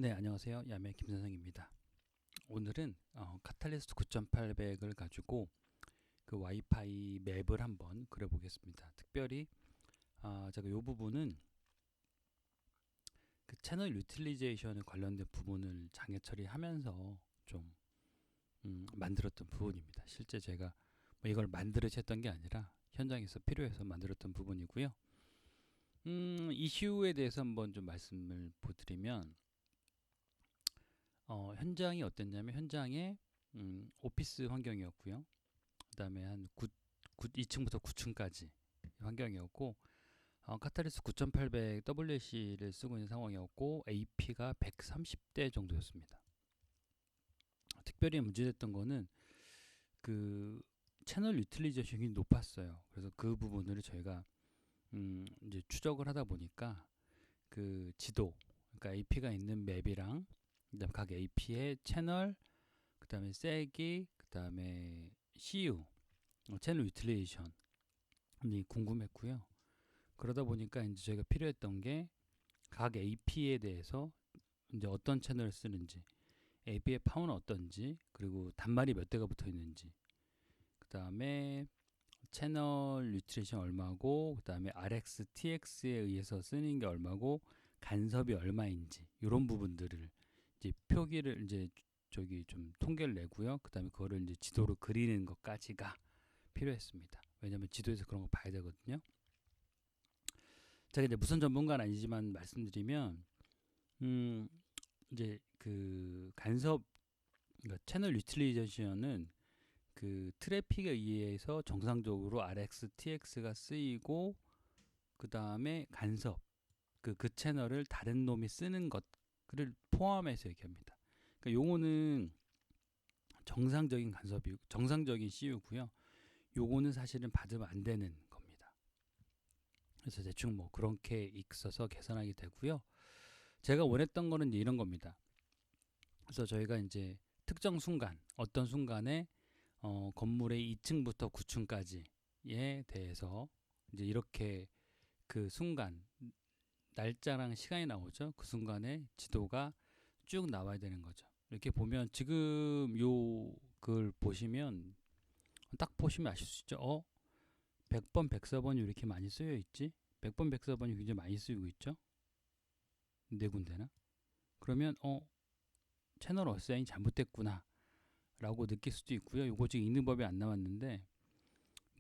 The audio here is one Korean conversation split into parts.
네, 안녕하세요. 야매 김선생입니다. 오늘은 카탈리스트 9800을 가지고 그 와이파이 맵을 한번 그려보겠습니다. 특별히 제가 이 부분은 그 채널 유틸리제이션에 관련된 부분을 장애 처리하면서 좀 만들었던 부분입니다. 실제 제가 뭐 이걸 만들어서 했던 게 아니라 현장에서 필요해서 만들었던 부분이고요. 이슈에 대해서 한번 좀 말씀을 드리면 현장이 어땠냐면 현장에 오피스 환경이었고요. 그다음에 한 2층부터 9층까지 환경이었고 카타리스 9800 WC를 쓰고 있는 상황이었고 AP가 130대 정도였습니다. 특별히 문제됐던 거는 그 채널 유틸리제이션이 높았어요. 그래서 그 부분을 저희가 이제 추적을 하다 보니까 그 지도, 그러니까 AP가 있는 맵이랑 그다음 각 AP의 채널, 그다음에 세기, 그다음에 CU, 채널 유틸리제이션이 궁금했고요. 그러다 보니까 이제 저희가 필요했던 게 각 AP에 대해서 이제 어떤 채널을 쓰는지, AP의 파워는 어떤지, 그리고 단말이 몇 대가 붙어 있는지, 그다음에 채널 유틸리제이션 얼마고, 그다음에 RX, TX에 의해서 쓰는 게 얼마고, 간섭이 얼마인지 이런 부분들을 이제 표기를 이제 저기 좀 통계를 내고요. 그다음에 그거를 이제 지도로 그리는 것까지가 필요했습니다. 왜냐하면 지도에서 그런 거 봐야 되거든요. 제가 이제 무슨 전문가는 아니지만 말씀드리면 이제 그 간섭, 그러니까 채널 유틸리제이션은 그 트래픽에 의해서 정상적으로 RX, TX가 쓰이고 그 다음에 간섭, 그 채널을 다른 놈이 쓰는 것을 포함해서 얘기합니다. 그러니까 용어는 정상적인 간섭이 정상적인 CU고요. 요거는 사실은 받으면 안 되는 겁니다. 그래서 대충 뭐 그렇게 있어서 계산하게 되고요. 제가 원했던 거는 이제 이런 겁니다. 그래서 저희가 이제 특정 순간, 어떤 순간에 건물의 2층부터 9층까지에 대해서 이제 이렇게 그 순간 날짜랑 시간이 나오죠. 그 순간에 지도가 쭉 나와야 되는 거죠. 이렇게 보면 지금 요 글 보시면 딱 보시면 아실 수 있죠. 100번, 104번이 이렇게 많이 쓰여 있지? 100번, 104번이 굉장히 많이 쓰이고 있죠? 네 군데나? 그러면 채널 어사인이 잘못됐구나 라고 느낄 수도 있고요. 요거 지금 읽는 법이 안 나왔는데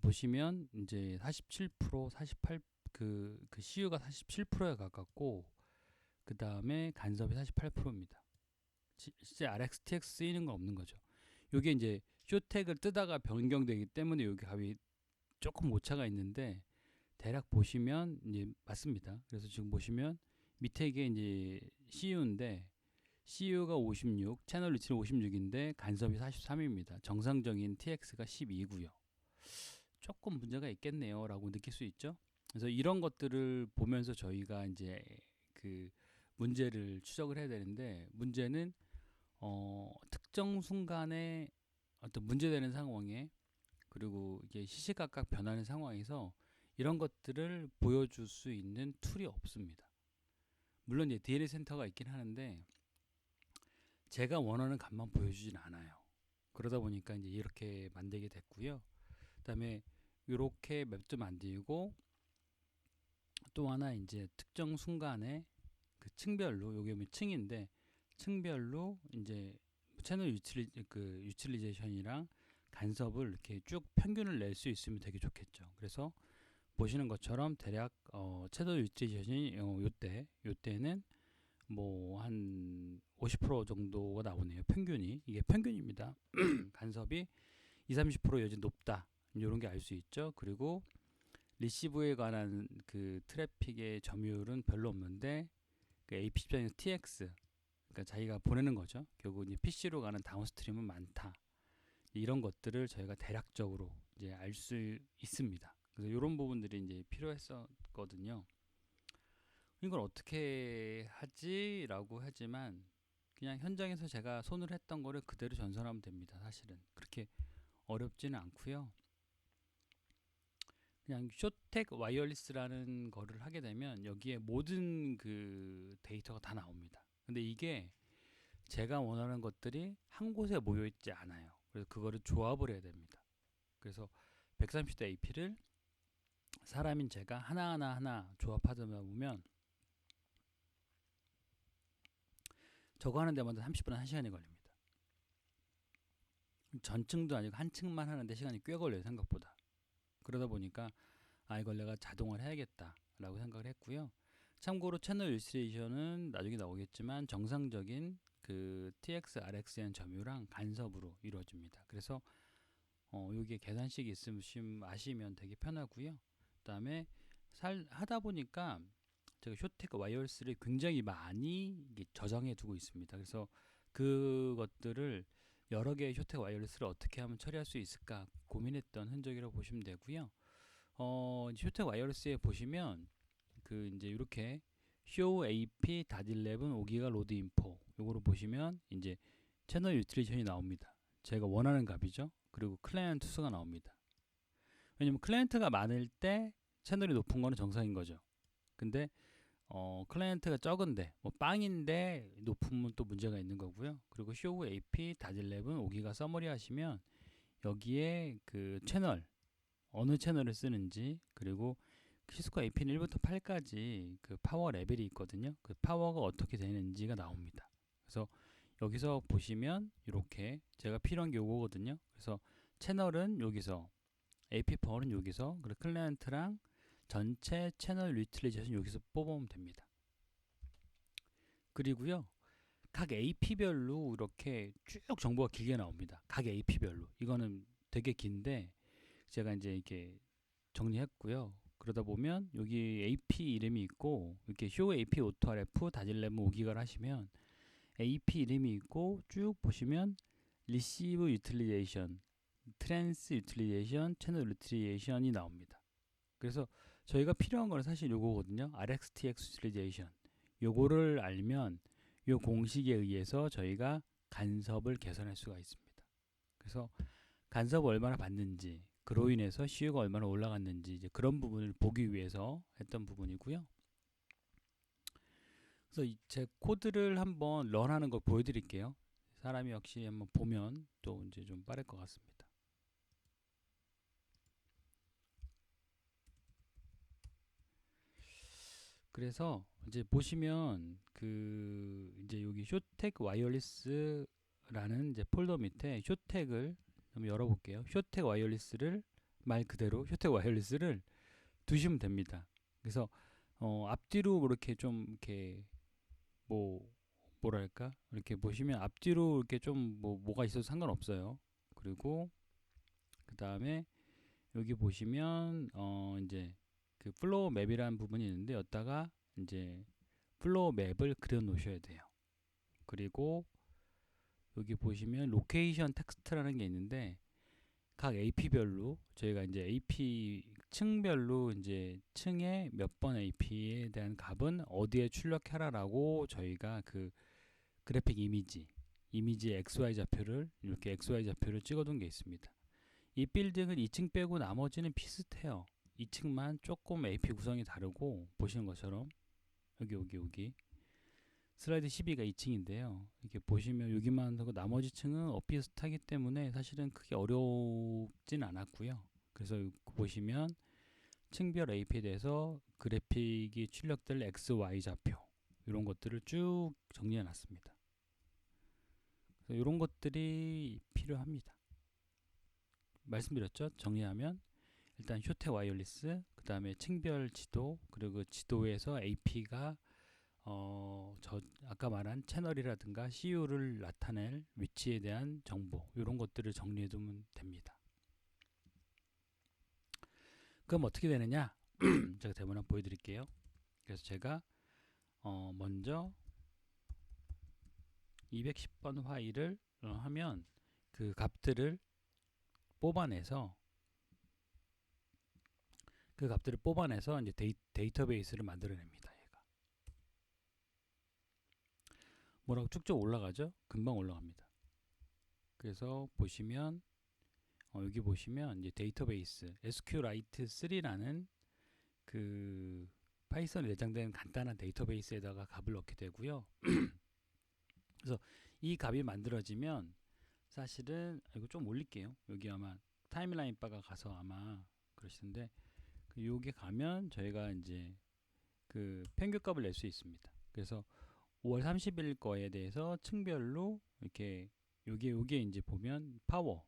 보시면 이제 47%, 48, 그 CU가 47%에 가깝고 그 다음에 간섭이 48%입니다. 실제 RxTX 쓰이는 건 없는 거죠. 요게 이제 쇼택을 뜨다가 변경되기 때문에 여기 값이 조금 오차가 있는데 대략 보시면 이제 맞습니다. 그래서 지금 보시면 밑에 이게 이제 CU인데 CU가 56, 채널 위치는 56인데 간섭이 43입니다. 정상적인 TX가 12고요. 조금 문제가 있겠네요 라고 느낄 수 있죠. 그래서 이런 것들을 보면서 저희가 이제 그 문제를 추적을 해야 되는데 문제는 특정 순간에 어떤 문제되는 상황에 그리고 이게 시시각각 변하는 상황에서 이런 것들을 보여줄 수 있는 툴이 없습니다. 물론 이제 DNA 센터가 있긴 하는데 제가 원하는 값만 보여주진 않아요. 그러다 보니까 이제 이렇게 만들게 됐고요. 그다음에 이렇게 맵도 만들고 또 하나 이제 특정 순간에 그 층별로 요게 뭐 층인데 층별로 이제 채널 유틸리제이션이랑 간섭을 이렇게 쭉 평균을 낼 수 있으면 되게 좋겠죠. 그래서 보시는 것처럼 대략 채널 유틸리제이션이 요때는 뭐 한 50% 정도가 나오네요. 평균이 이게 평균입니다. 간섭이 20-30% 여진 높다. 이런 게 알 수 있죠. 그리고 리시브에 관한 그 트래픽의 점유율은 별로 없는데 그 AP 입장에서 TX, 그러니까 자기가 보내는 거죠. 결국 이제 PC로 가는 다운스트림은 많다. 이런 것들을 저희가 대략적으로 이제 알 수 있습니다. 그래서 이런 부분들이 이제 필요했었거든요. 이걸 어떻게 하지라고 하지만 그냥 현장에서 제가 손을 했던 거를 그대로 전송하면 됩니다. 사실은 그렇게 어렵지는 않고요. 그냥 쇼텍 와이어리스라는 거를 하게 되면 여기에 모든 그 데이터가 다 나옵니다. 근데 이게 제가 원하는 것들이 한 곳에 모여 있지 않아요. 그래서 그거를 조합을 해야 됩니다. 그래서 130대 AP를 사람인 제가 하나 조합하다 보면 저거 하는 데마다 30분, 1시간이 걸립니다. 전층도 아니고 한 층만 하는데 시간이 꽤 걸려요, 생각보다. 그러다 보니까 이걸 내가 자동을 해야겠다라고 생각을 했고요. 참고로 채널 일스트레이션은 나중에 나오겠지만 정상적인 그 TX, RxN 점유랑 간섭으로 이루어집니다. 그래서 여기에 계산식이 있으시면 아시면 되게 편하고요. 그다음에 하다 보니까 제가 쇼테크 와이어리스를 굉장히 많이 저장해 두고 있습니다. 그래서 그것들을 여러 개의 쇼테크 와이어리스를 어떻게 하면 처리할 수 있을까 고민했던 흔적이라고 보시면 되고요. 쇼테크 와이어리스에 보시면 그 이제 이렇게 show ap.11 5기가 로드 인포 요거로 보시면 이제 채널 유틸리션이 나옵니다. 제가 원하는 값이죠. 그리고 클라이언트 수가 나옵니다. 왜냐면 클라이언트가 많을 때 채널이 높은 거는 정상인 거죠. 근데 클라이언트가 적은데 뭐 빵인데 높으면 또 문제가 있는 거고요. 그리고 show ap.11 5기가 서머리 하시면 여기에 그 채널 어느 채널을 쓰는지 그리고 시스코 AP는 1부터 8까지 그 파워 레벨이 있거든요. 그 파워가 어떻게 되는지가 나옵니다. 그래서 여기서 보시면 이렇게 제가 필요한 게 요거거든요. 그래서 채널은 여기서 AP 파워는 여기서 그리고 클라이언트랑 전체 채널 유틸리제이션 여기서 뽑으면 됩니다. 그리고요. 각 AP별로 이렇게 쭉 정보가 길게 나옵니다. 각 AP별로. 이거는 되게 긴데 제가 이제 이렇게 정리했고요. 그러다 보면 여기 AP 이름이 있고 이렇게 show AP auto RF 다질레몬 5기가를 하시면 AP 이름이 있고 쭉 보시면 receive utilization, trans utilization, channel utilization이 나옵니다. 그래서 저희가 필요한 거는 사실 요거거든요. RxTX utilization. 요거를 알면 요 공식에 의해서 저희가 간섭을 개선할 수가 있습니다. 그래서 간섭을 얼마나 받는지 그로 인해서 CU가 얼마나 올라갔는지 이제 그런 부분을 보기 위해서 했던 부분이고요. 그래서 제 코드를 한번 런하는 걸 보여드릴게요. 사람이 역시 한번 보면 또 이제 좀 빠를 것 같습니다. 그래서 이제 보시면 그 이제 여기 쇼텍 와이어리스라는 이제 폴더 밑에 쇼텍을 한번 열어볼게요. 쇼텍 와이어리스를 말 그대로 쇼텍 와이어리스를 두시면 됩니다. 그래서 앞뒤로 이렇게 좀 이렇게 뭐랄까 이렇게 보시면 앞뒤로 이렇게 좀 뭐가 있어도 상관없어요. 그리고 그 다음에 여기 보시면 이제 그 플로우 맵이라는 부분이 있는데 여기다가 이제 플로우 맵을 그려 놓으셔야 돼요. 그리고 여기 보시면 로케이션 텍스트라는 게 있는데 각 AP별로 저희가 이제 AP 층별로 이제 층에 몇 번 AP에 대한 값은 어디에 출력하라라고 저희가 그 그래픽 이미지 XY 좌표를 이렇게 XY 좌표를 찍어둔 게 있습니다. 이 빌딩은 2층 빼고 나머지는 비슷해요. 2층만 조금 AP 구성이 다르고 보시는 것처럼 여기 슬라이드 12가 2층인데요. 이렇게 보시면 여기만 하고 나머지 층은 비슷하기 때문에 사실은 크게 어렵진 않았고요. 그래서 보시면 층별 AP에 대해서 그래픽이 출력될 XY 좌표 이런 것들을 쭉 정리해 놨습니다. 이런 것들이 필요합니다. 말씀드렸죠? 정리하면 일단 쇼텍 와이어리스, 그 다음에 층별 지도, 그리고 그 지도에서 AP가 아까 말한 채널이라든가 CU를 나타낼 위치에 대한 정보 이런 것들을 정리해 두면 됩니다. 그럼 어떻게 되느냐? 제가 데모 한번 보여드릴게요. 그래서 제가 먼저 210번 화일을 하면 그 값들을 뽑아내서 이제 데이터베이스를 만들어냅니다. 얘가 뭐라고 쭉쭉 올라가죠? 금방 올라갑니다. 그래서 보시면 여기 보시면 이제 데이터베이스 SQLite 3라는 그 파이썬에 내장된 간단한 데이터베이스에다가 값을 넣게 되고요. 그래서 이 값이 만들어지면 사실은 이거 좀 올릴게요. 여기 아마 타임라인 바가 가서 아마 그러시는데 여기 가면 저희가 이제 그 평균값을 낼 수 있습니다. 그래서 5월 30일 거에 대해서 층별로 이렇게 요게 이제 보면 파워,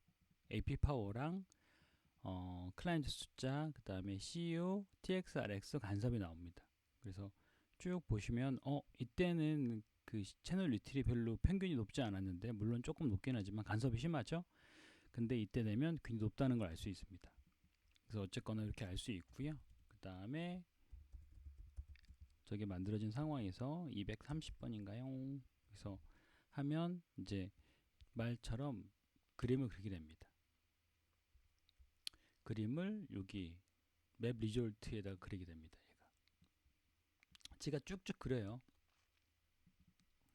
AP 파워랑 클라이언트 숫자, 그 다음에 CU, TXRX 간섭이 나옵니다. 그래서 쭉 보시면 이때는 그 채널 리트리 별로 평균이 높지 않았는데 물론 조금 높긴 하지만 간섭이 심하죠. 근데 이때 되면 굉장히 높다는 걸 알 수 있습니다. 그래서 어쨌거나 이렇게 알 수 있고요. 그 다음에 저게 만들어진 상황에서 230번인가요? 그래서 하면 이제 말처럼 그림을 그리게 됩니다. 그림을 여기 맵 리졸트에다가 그리게 됩니다. 제가 쭉쭉 그려요.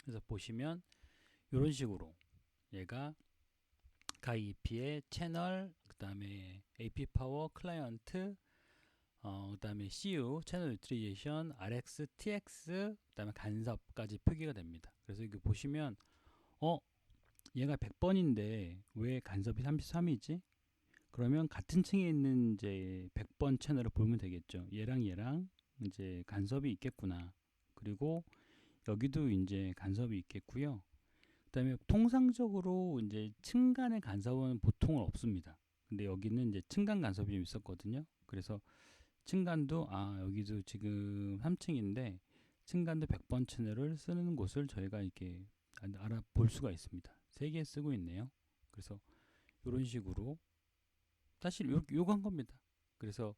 그래서 보시면 이런 식으로 얘가 가이 EP의 채널, 그 다음에 AP 파워, 클라이언트, 그 다음에 CU, 채널 유틸리제이션, RX, TX, 그 다음에 간섭까지 표기가 됩니다. 그래서 이거 보시면 얘가 100번인데 왜 간섭이 33이지? 그러면 같은 층에 있는 이제 100번 채널을 보면 되겠죠. 얘랑 이제 간섭이 있겠구나. 그리고 여기도 이제 간섭이 있겠고요. 그다음에 통상적으로 이제 층 간의 간섭은 보통은 없습니다. 근데 여기는 이제 층간 간섭이 좀 있었거든요. 그래서 층간도 여기도 지금 3층인데 층간도 100번 채널을 쓰는 곳을 저희가 이렇게 알아볼 수가 있습니다. 3개 쓰고 있네요. 그래서 이런 식으로 사실 요거 한 겁니다. 그래서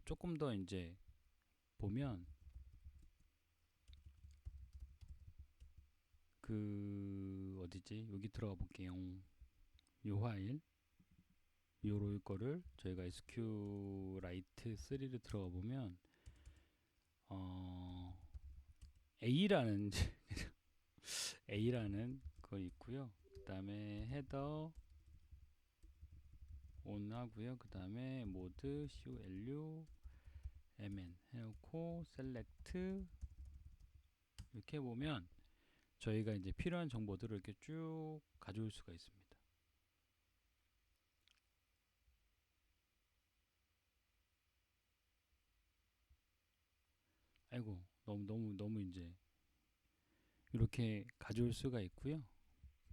조금 더 이제 보면 그 어디지? 여기 들어가 볼게요. 요 파일 요럴 거를 저희가 SQLite 3를 들어가 보면 A라는 A라는 거 있고요. 그 다음에 헤더 on 하고요. 그 다음에 모드 COLU mn 해놓고 select 이렇게 보면 저희가 이제 필요한 정보들을 이렇게 쭉 가져올 수가 있습니다. 아이고 너무 이제 이렇게 가져올 수가 있고요.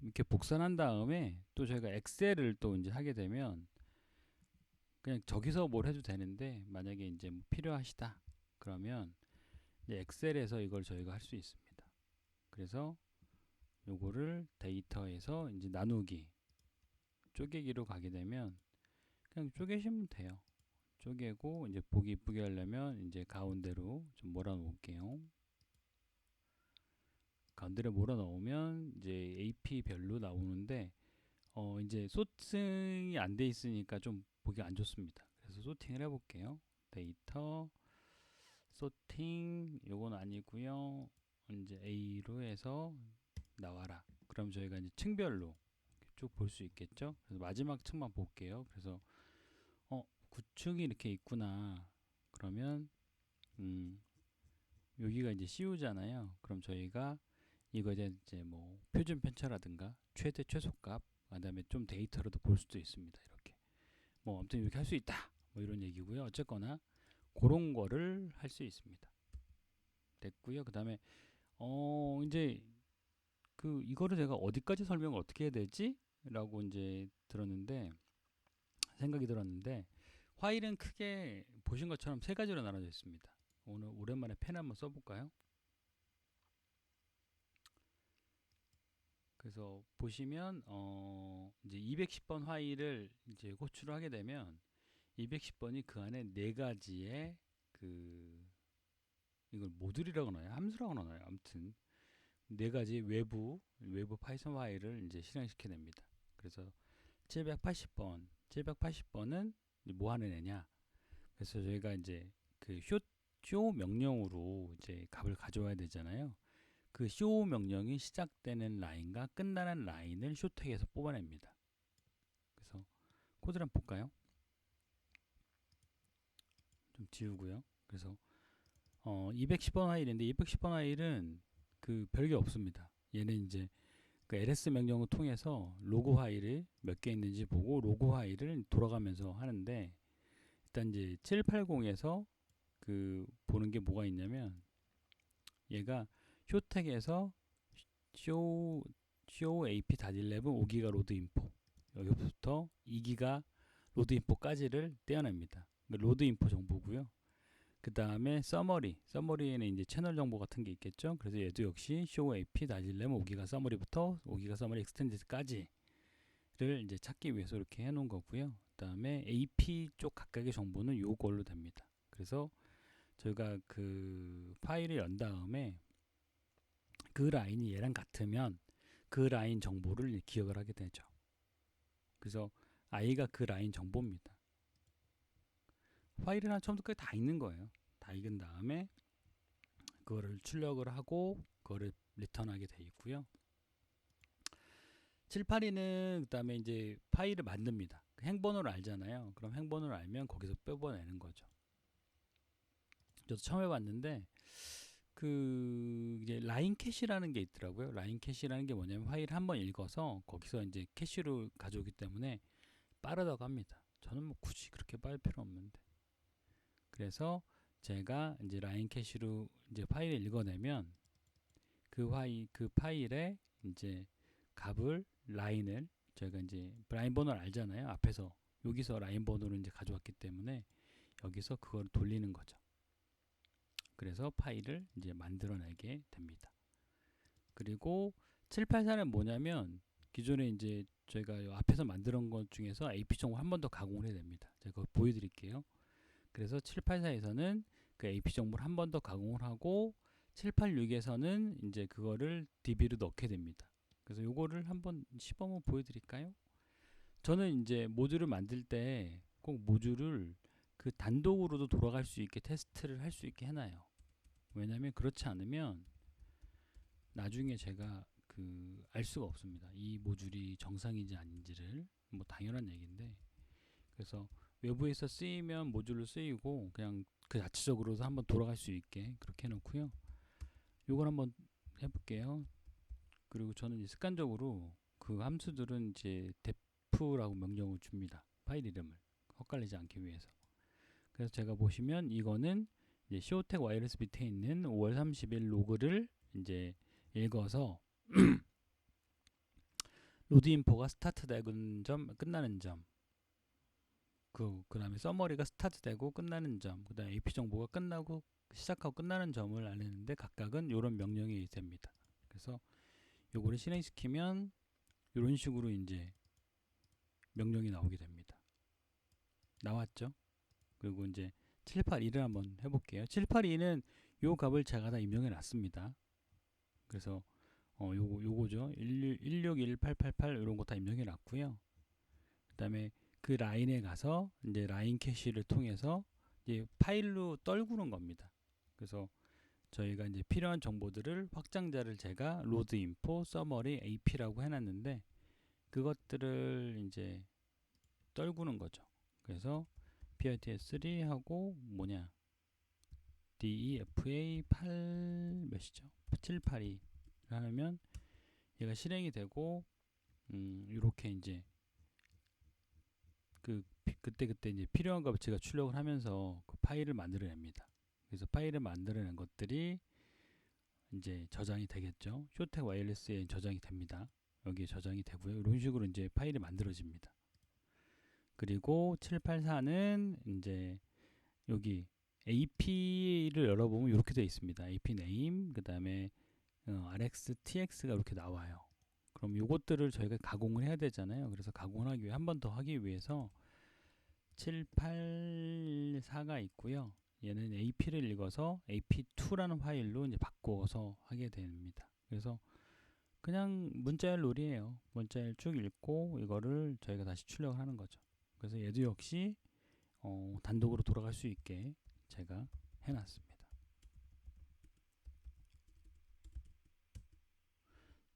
이렇게 복선한 다음에 또 저희가 엑셀을 또 이제 하게 되면 그냥 저기서 뭘 해도 되는데 만약에 이제 뭐 필요하시다 그러면 이제 엑셀에서 이걸 저희가 할 수 있습니다. 그래서 요거를 데이터에서 이제 나누기 쪼개기로 가게 되면 그냥 쪼개시면 돼요. 쪼개고 이제 보기 이쁘게 하려면 이제 가운데로 좀 몰아 놓을게요. 가운데로 몰아 넣으면 이제 AP별로 나오는데 이제 소팅이 안 돼 있으니까 좀 보기 안 좋습니다. 그래서 소팅을 해볼게요. 데이터 소팅 요건 아니고요. 이제 A로 해서 나와라. 그럼 저희가 이제 층별로 쭉 볼 수 있겠죠. 그래서 마지막 층만 볼게요. 그래서 9층이 이렇게 있구나. 그러면 여기가 이제 CU잖아요. 그럼 저희가 이거 이제 뭐 표준 편차라든가 최대 최소값, 그다음에 좀 데이터로도 볼 수도 있습니다. 이렇게 뭐 아무튼 이렇게 할 수 있다. 뭐 이런 얘기고요. 어쨌거나 그런 거를 할 수 있습니다. 됐고요. 그다음에 이제 그 이거를 제가 어디까지 설명을 어떻게 해야 되지? 라고 이제 생각이 들었는데 파일은 크게 보신 것처럼 세 가지로 나눠져 있습니다. 오늘 오랜만에 펜 한번 써볼까요? 그래서 보시면 이제 210번 파일을 이제 호출을 하게 되면 210번이 그 안에 네 가지의 그 이걸 모듈이라고 하나요? 함수라고 하나요? 아무튼 네 가지 외부 파이썬 파일을 이제 실행시켜 냅니다. 그래서 780번은 뭐 하는 애냐? 그래서 저희가 이제 그 쇼 명령으로 이제 값을 가져와야 되잖아요. 그 쇼 명령이 시작되는 라인과 끝나는 라인을 쇼택에서 뽑아냅니다. 그래서 코드를 한번 볼까요? 좀 지우고요. 그래서 210번 파일인데 210번 파일은 그 별게 없습니다. 얘는 이제 그 ls 명령을 통해서 로그 파일이 몇 개 있는지 보고 로그 파일을 돌아가면서 하는데, 일단 이제 780에서 그 보는 게 뭐가 있냐면, 얘가 쇼텍에서 show ap.11 5기가 로드 인포, 여기부터 2기가 로드 인포까지를 떼어냅니다. 로드 인포 정보고요. 그 다음에 서머리에는 이제 채널 정보 같은 게 있겠죠. 그래서 얘도 역시 show ap.11 5기가 서머리부터 5기가 서머리 익스텐디드까지를 이제 찾기 위해서 이렇게 해놓은 거고요. 그 다음에 ap 쪽 각각의 정보는 요걸로 됩니다. 그래서 저희가 그 파일을 연 다음에 그 라인이 얘랑 같으면 그 라인 정보를 기억을 하게 되죠. 그래서 i가 그 라인 정보입니다. 파일이랑 처음부터 끝까지 다 읽는 거예요. 다 읽은 다음에 그거를 출력을 하고 그거를 리턴하게 돼 있고요. 782는 그 다음에 이제 파일을 만듭니다. 그 행번호를 알잖아요. 그럼 행번호를 알면 거기서 빼버내는 거죠. 저도 처음 해봤는데 그 이제 라인 캐시라는 게 있더라고요. 라인 캐시라는 게 뭐냐면 파일 한번 읽어서 거기서 이제 캐시로 가져오기 때문에 빠르다고 합니다. 저는 뭐 굳이 그렇게 빠를 필요 없는데. 그래서 제가 이제 라인 캐시로 이제 파일을 읽어내면 그 파일에 이제 값을 라인을 저희가 이제 라인 번호를 알잖아요. 앞에서 여기서 라인 번호를 이제 가져왔기 때문에 여기서 그걸 돌리는 거죠. 그래서 파일을 이제 만들어내게 됩니다. 그리고 784는 뭐냐면 기존에 이제 저희가 앞에서 만든 것 중에서 AP 정보 한 번 더 가공을 해야 됩니다. 제가 그걸 보여드릴게요. 그래서 784에서는 그 AP 정보를 한 번 더 가공을 하고 786에서는 이제 그거를 DB로 넣게 됩니다. 그래서 요거를 한번 시범을 보여드릴까요? 저는 이제 모듈을 만들 때 꼭 모듈을 그 단독으로도 돌아갈 수 있게 테스트를 할 수 있게 해놔요. 왜냐면 그렇지 않으면 나중에 제가 그 알 수가 없습니다. 이 모듈이 정상인지 아닌지를. 뭐 당연한 얘기인데, 그래서 외부에서 쓰이면 모듈로 쓰이고 그냥 그 자체적으로도 한번 돌아갈 수 있게 그렇게 해놓고요. 요걸 한번 해볼게요. 그리고 저는 이제 습관적으로 그 함수들은 이제 def라고 명령을 줍니다. 파일 이름을 헛갈리지 않기 위해서. 그래서 제가 보시면 이거는 이제 시오텍 와이어리스 밑에 있는 5월 30일 로그를 이제 읽어서 로드 인포가 스타트 되는 점, 끝나는 점, 그 다음에 서머리가 스타트 되고 끝나는 점, 그 다음에 AP 정보가 끝나고 시작하고 끝나는 점을 알리는데 각각은 이런 명령이 됩니다. 그래서 요거를 실행시키면 이런 식으로 이제 명령이 나오게 됩니다. 나왔죠? 그리고 이제 782를 한번 해볼게요. 782는 요 값을 제가 다 입력해 놨습니다. 그래서 요거죠. 1618888 이런 거 다 입력해 놨고요. 그 다음에 그 라인에 가서 이제 라인 캐시를 통해서 이제 파일로 떨구는 겁니다. 그래서 저희가 이제 필요한 정보들을 확장자를 제가 로드 인포, 서머리, AP라고 해놨는데 그것들을 이제 떨구는 거죠. 그래서 PITS3 하고 뭐냐 DEFA 8 몇이죠? 782 하면 얘가 실행이 되고 이렇게 이제 그때 이제 필요한 값을 제가 출력을 하면서 그 파일을 만들어냅니다. 그래서 파일을 만들어낸 것들이 이제 저장이 되겠죠. 쇼텍 와이어리스에 저장이 됩니다. 여기에 저장이 되고요. 이런 식으로 이제 파일이 만들어집니다. 그리고 784는 이제 여기 AP를 열어보면 이렇게 되어 있습니다. AP name, 그 다음에 RxTX가 이렇게 나와요. 그럼 이것들을 저희가 가공을 해야 되잖아요. 그래서 가공을 하기 위해 한 번 더 하기 위해서 784가 있고요. 얘는 AP를 읽어서 AP2라는 파일로 이제 바꿔서 하게 됩니다. 그래서 그냥 문자열 놀이에요. 문자열 쭉 읽고 이거를 저희가 다시 출력을 하는 거죠. 그래서 얘도 역시 단독으로 돌아갈 수 있게 제가 해놨습니다.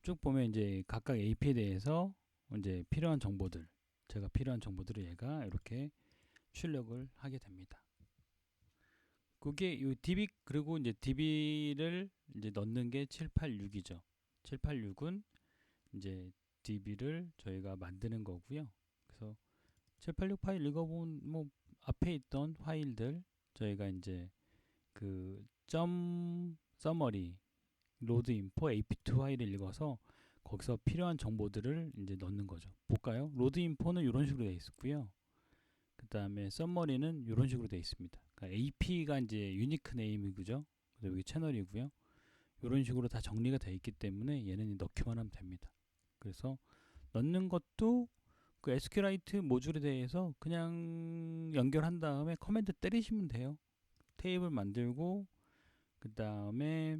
쭉 보면 이제 각각 AP에 대해서 이제 필요한 정보들, 제가 필요한 정보들을 얘가 이렇게 출력을 하게 됩니다. 그게 이 DB, 그리고 이제 DB를 이제 넣는 게 786이죠. 786은 이제 DB를 저희가 만드는 거고요. 그래서 786 파일 읽어본 뭐 앞에 있던 파일들 저희가 이제 그 점 서머리 로드 인포 ap2 파일을 읽어서 거기서 필요한 정보들을 이제 넣는 거죠. 볼까요? 로드 인포는 이런 식으로 되어 있었고요. 그 다음에 썸머리는 이런 식으로 되어 있습니다. 그러니까 AP가 이제 유니크 네임이죠. 여기 채널이고요. 이런 식으로 다 정리가 되어 있기 때문에 얘는 넣기만 하면 됩니다. 그래서 넣는 것도 그 SQLite 모듈에 대해서 그냥 연결한 다음에 커맨드 때리시면 돼요. 테이블 만들고 그 다음에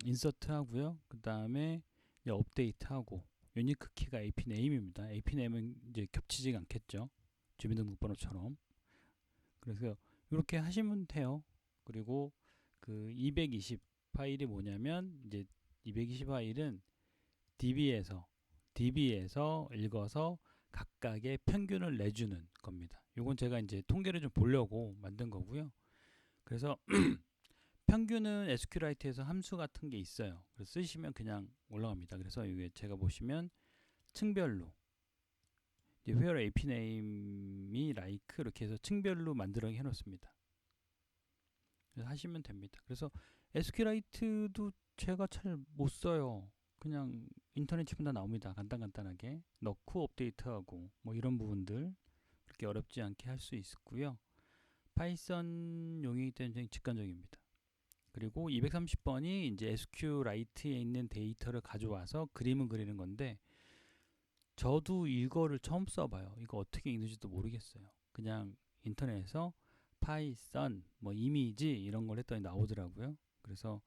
인서트 하고요. 그 다음에 업데이트 하고 유니크 키가 AP 네임입니다. AP 네임은 이제 겹치지가 않겠죠. 주민등록번호처럼. 그래서 이렇게 하시면 돼요. 그리고 그 220 파일이 뭐냐면 이제 220 파일은 DB에서 읽어서 각각의 평균을 내주는 겁니다. 이건 제가 이제 통계를 좀 보려고 만든 거고요. 그래서 평균은 SQLite에서 함수 같은 게 있어요. 그래서 쓰시면 그냥 올라갑니다. 그래서 이게 제가 보시면 층별로 where AP name이 like 이렇게 해서 층별로 만들어게 해놓습니다. 그래서 하시면 됩니다. 그래서 SQLite도 제가 잘 못 써요. 그냥 인터넷 치면 다 나옵니다. 간단하게 넣고 업데이트하고 뭐 이런 부분들 그렇게 어렵지 않게 할 수 있고요. 파이썬용이기 때문에 직관적입니다. 그리고 230번이 이제 SQLite에 있는 데이터를 가져와서 그림을 그리는 건데 저도 이거를 처음 써봐요. 이거 어떻게 읽는지도 모르겠어요. 그냥 인터넷에서 파이썬 뭐 이미지 이런 걸 했더니 나오더라고요. 그래서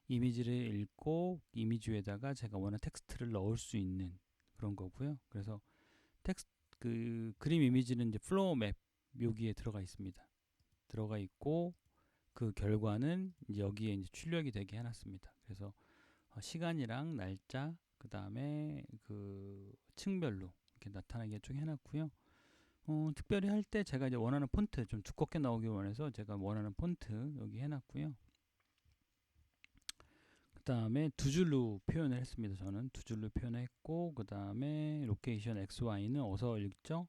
이미지를 읽고 이미지 위에다가 제가 원하는 텍스트를 넣을 수 있는 그런 거고요. 그래서 텍스트 그 그림 이미지는 이제 플로우 맵 여기에 들어가 있습니다. 들어가 있고 그 결과는 이제 여기에 이제 출력이 되게 해놨습니다. 그래서 시간이랑 날짜 그 다음에 그 층별로 이렇게 나타나게 쭉 해놨고요. 특별히 할 때 제가 이제 원하는 폰트 좀 두껍게 나오길 원해서 제가 원하는 폰트 여기 해놨고요. 그 다음에 두 줄로 표현을 했습니다. 저는 두 줄로 표현을 했고 그 다음에 로케이션 XY는 어서 읽죠.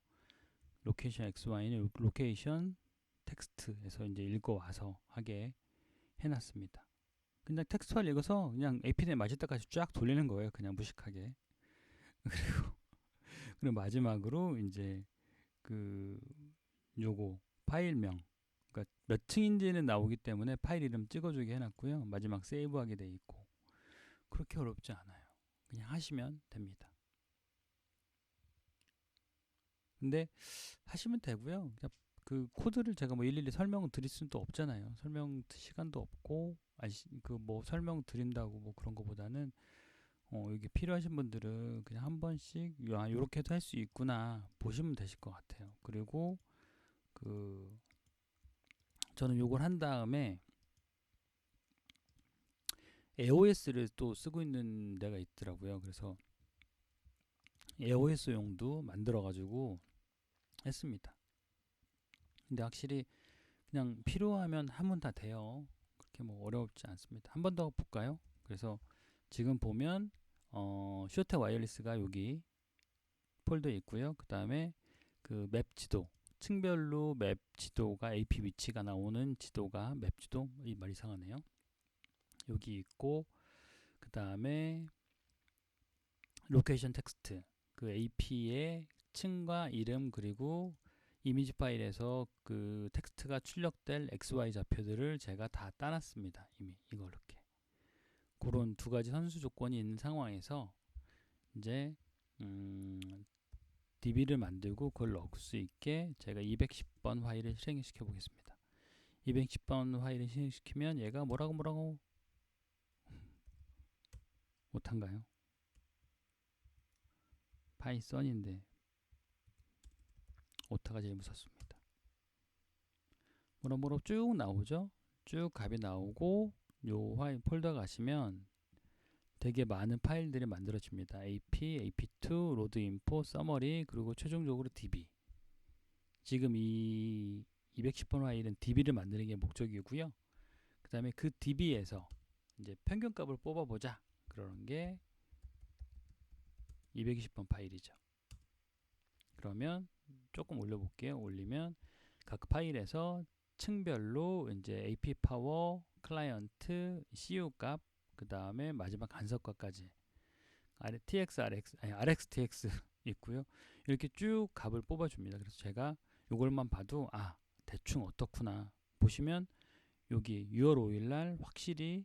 로케이션 XY는 로케이션 텍스트에서 이제 읽어와서 하게 해놨습니다. 그냥 텍스트를 읽어서 그냥 APN에 맞을 때까지 쫙 돌리는 거예요. 그냥 무식하게. 그리고 마지막으로 이제 그 요거 파일명 그러니까 몇 층인지는 나오기 때문에 파일 이름 찍어주게 해놨고요. 마지막 세이브하게 돼 있고 그렇게 어렵지 않아요. 그냥 하시면 됩니다. 근데 하시면 되고요. 그냥 그 코드를 제가 뭐 일일이 설명을 드릴 수도 없잖아요. 설명 시간도 없고 그 뭐 설명 드린다고 뭐 그런 거보다는 이게 필요하신 분들은 그냥 한 번씩 요렇게도 할 수 있구나 보시면 되실 것 같아요. 그리고 그 저는 요걸 한 다음에 AOS를 또 쓰고 있는 데가 있더라고요. 그래서 AOS용도 만들어 가지고 했습니다. 근데 확실히 그냥 필요하면 하면 다 돼요. 그렇게 뭐 어렵지 않습니다. 한 번 더 볼까요? 그래서 지금 보면 쇼텍 와이어리스가 여기 폴더에 있고요. 그 다음에 그 맵 지도 층별로 맵 지도가 AP 위치가 나오는 지도가 맵 지도 이 말 이상하네요. 여기 있고 그 다음에 로케이션 텍스트 그 AP의 층과 이름 그리고 이미지 파일에서 그 텍스트가 출력될 XY 좌표들을 제가 다 따놨습니다. 이미 이걸 이렇게 그런 두 가지 선수 조건이 있는 상황에서 이제 DB를 만들고 그걸 넣을 수 있게 제가 210번 파일을 실행시켜 보겠습니다. 210번 파일을 실행시키면 얘가 뭐라고 못한가요? 파이썬인데 오타가 제일 무섭습니다. 뭐라 쭉 나오죠. 쭉 값이 나오고 요 파일 폴더 가시면 되게 많은 파일들이 만들어집니다. AP, AP2, 로드 인포, 서머리 그리고 최종적으로 DB. 지금 이 210번 파일은 DB를 만드는 게 목적이고요. 그 다음에 그 DB에서 이제 평균값을 뽑아보자. 그러는 게 220번 파일이죠. 그러면 조금 올려볼게요. 올리면 각 파일에서 층별로 이제 AP 파워, 클라이언트, CU 값, 그 다음에 마지막 간섭값까지 TX, RXTX 있고요. 이렇게 쭉 값을 뽑아줍니다. 그래서 제가 이걸만 봐도 대충 어떻구나. 보시면 여기 6월 5일 날 확실히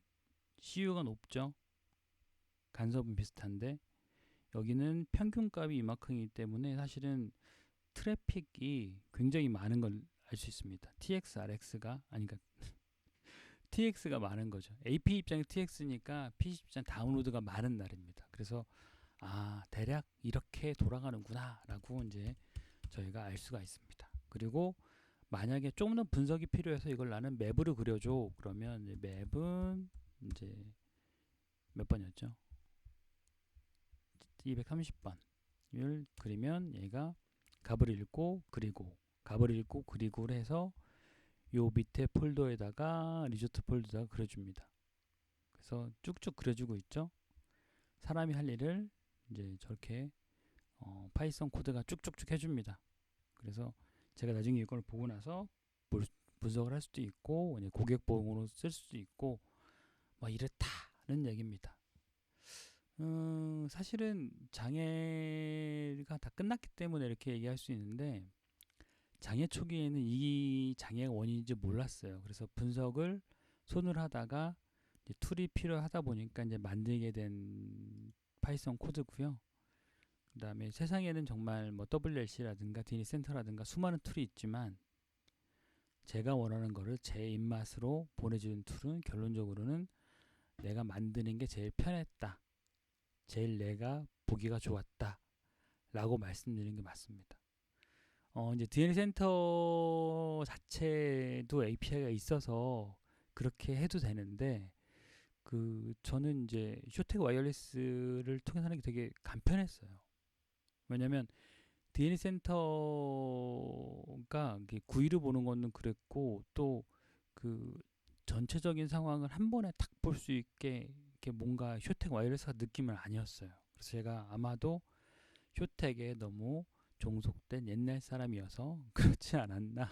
CU가 높죠. 간섭은 비슷한데 여기는 평균값이 이만큼이기 때문에 사실은 트래픽이 굉장히 많은 걸 알 수 있습니다. TX, RX가 그러니까 TX가 많은 거죠. AP 입장에 TX니까 PC 입장 다운로드가 많은 날입니다. 그래서 대략 이렇게 돌아가는구나 라고 이제 저희가 알 수가 있습니다. 그리고 만약에 조금 더 분석이 필요해서 이걸 나는 맵으로 그려줘. 그러면 이제 맵은 이제 몇 번이었죠? 230번을 그리면 얘가 값을 읽고 그리고 값을 읽고 그리고를 해서 요 밑에 폴더에다가 리조트 폴더에다가 그려줍니다. 그래서 쭉쭉 그려주고 있죠. 사람이 할 일을 이제 저렇게 파이썬 코드가 쭉쭉쭉 해줍니다. 그래서 제가 나중에 이걸 보고 나서 분석을 할 수도 있고 고객보험으로 쓸 수도 있고 뭐 이렇다는 얘기입니다. 사실은 장애가 다 끝났기 때문에 이렇게 얘기할 수 있는데 장애 초기에는 이 장애가 원인인지 몰랐어요. 그래서 분석을 손을 하다가 이제 툴이 필요하다 보니까 이제 만들게 된 파이썬 코드고요. 그 다음에 세상에는 정말 뭐 WLC라든가 DNS 센터라든가 수많은 툴이 있지만 제가 원하는 거를 제 입맛으로 보내주는 툴은 결론적으로는 내가 만드는 게 제일 편했다. 제일 내가 보기가 좋았다. 라고 말씀드리는 게 맞습니다. 이제 DNS 센터 자체도 API가 있어서 그렇게 해도 되는데 저는 이제 쇼텍 와이어리스를 통해서 하는 게 되게 간편했어요. 왜냐면 DNS 센터가 구이를 보는 거는 그랬고 또 그 전체적인 상황을 한 번에 딱 볼 수 있게 이렇게 뭔가 쇼텍 와이어리스가 느낌은 아니었어요. 그래서 제가 아마도 쇼텍에 너무 종속된 옛날 사람이어서 그렇지 않았나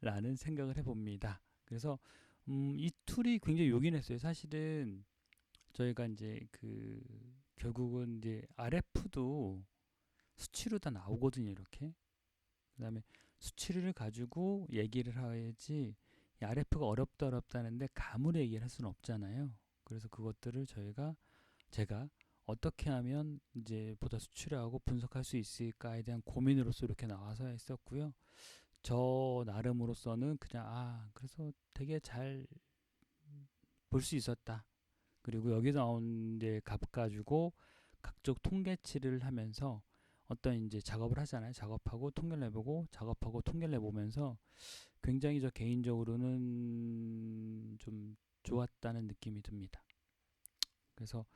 라는 생각을 해봅니다. 그래서 이 툴이 굉장히 요긴했어요. 사실은 저희가 이제 결국은 이제 RF도 수치로 다 나오거든요. 이렇게 그 다음에 수치를 가지고 얘기를 해야지 RF가 어렵다는데 감으로 얘기를 할 수는 없잖아요. 그래서 그것들을 제가 어떻게 하면 이제 보다 수출하고 분석할 수 있을까에 대한 고민으로서 이렇게 나와서 했었고요. 저 나름으로서는 그냥 그래서 되게 잘 볼 수 있었다. 그리고 여기 나온 값 가지고 각종 통계치를 하면서 어떤 이제 작업을 하잖아요. 작업하고 통계를 내보고 작업하고 통계를 내보면서 굉장히 저 개인적으로는 좀 좋았다는 느낌이 듭니다. 그래서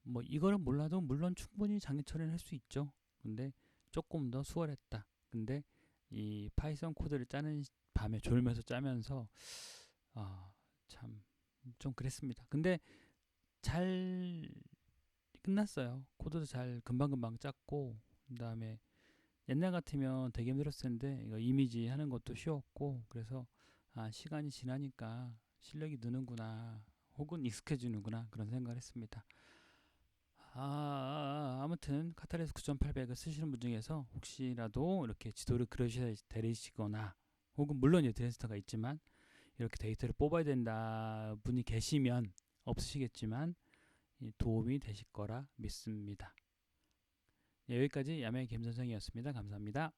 뭐 이거는 몰라도 물론 충분히 장애 처리를 할 수 있죠. 근데 조금 더 수월했다. 근데 이 파이썬 코드를 짜는 밤에 졸면서 짜면서 참 좀 그랬습니다. 근데 잘 끝났어요. 코드도 잘 금방금방 짰고 그 다음에 옛날 같으면 되게 힘들었을 텐데 이거 이미지 하는 것도 쉬웠고 그래서 시간이 지나니까 실력이 느는구나 혹은 익숙해지는구나 그런 생각을 했습니다. 아무튼 카타레스 9800을 쓰시는 분 중에서 혹시라도 이렇게 지도를 그려주시거나 혹은 물론 드레스터가 있지만 이렇게 데이터를 뽑아야 된다 분이 계시면 없으시겠지만 도움이 되실 거라 믿습니다. 여기까지 야매 김선생이었습니다. 감사합니다.